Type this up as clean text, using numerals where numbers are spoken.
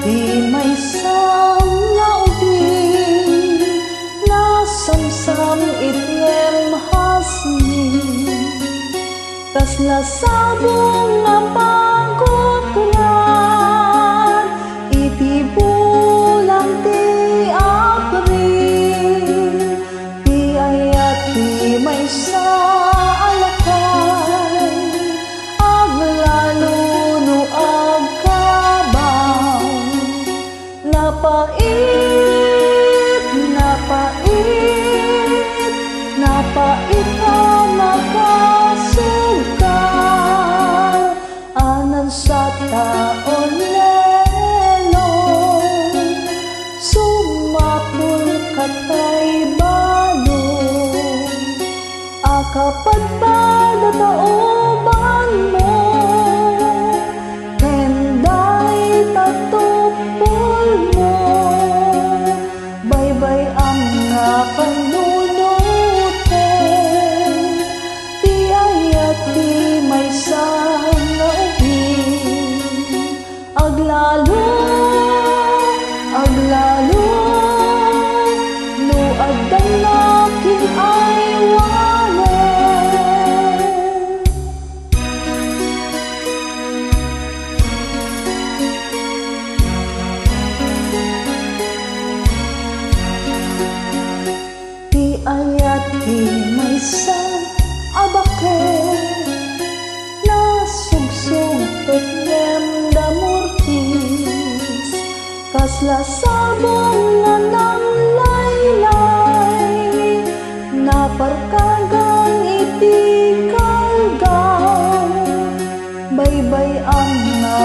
ti may sam nga ubing nasamsam ityem hasni kasla sabong nga pagkutran iti bulan ti Abril ti ayat ti may sa alakay aglalo no agkabaw napait napait ang makasugkar anan sa taon lelong sumapul katay balong akapat pada taoban mo kenday tatupol mo baybay ang nga panunuten ti ayat ti may sa nga ubing aglalo no agdalakin ay ayat ti may sa abaket nasugsog petlem da murtis kasla sabong nga nang laylay naparkagang iti kalgaw baybay ang nga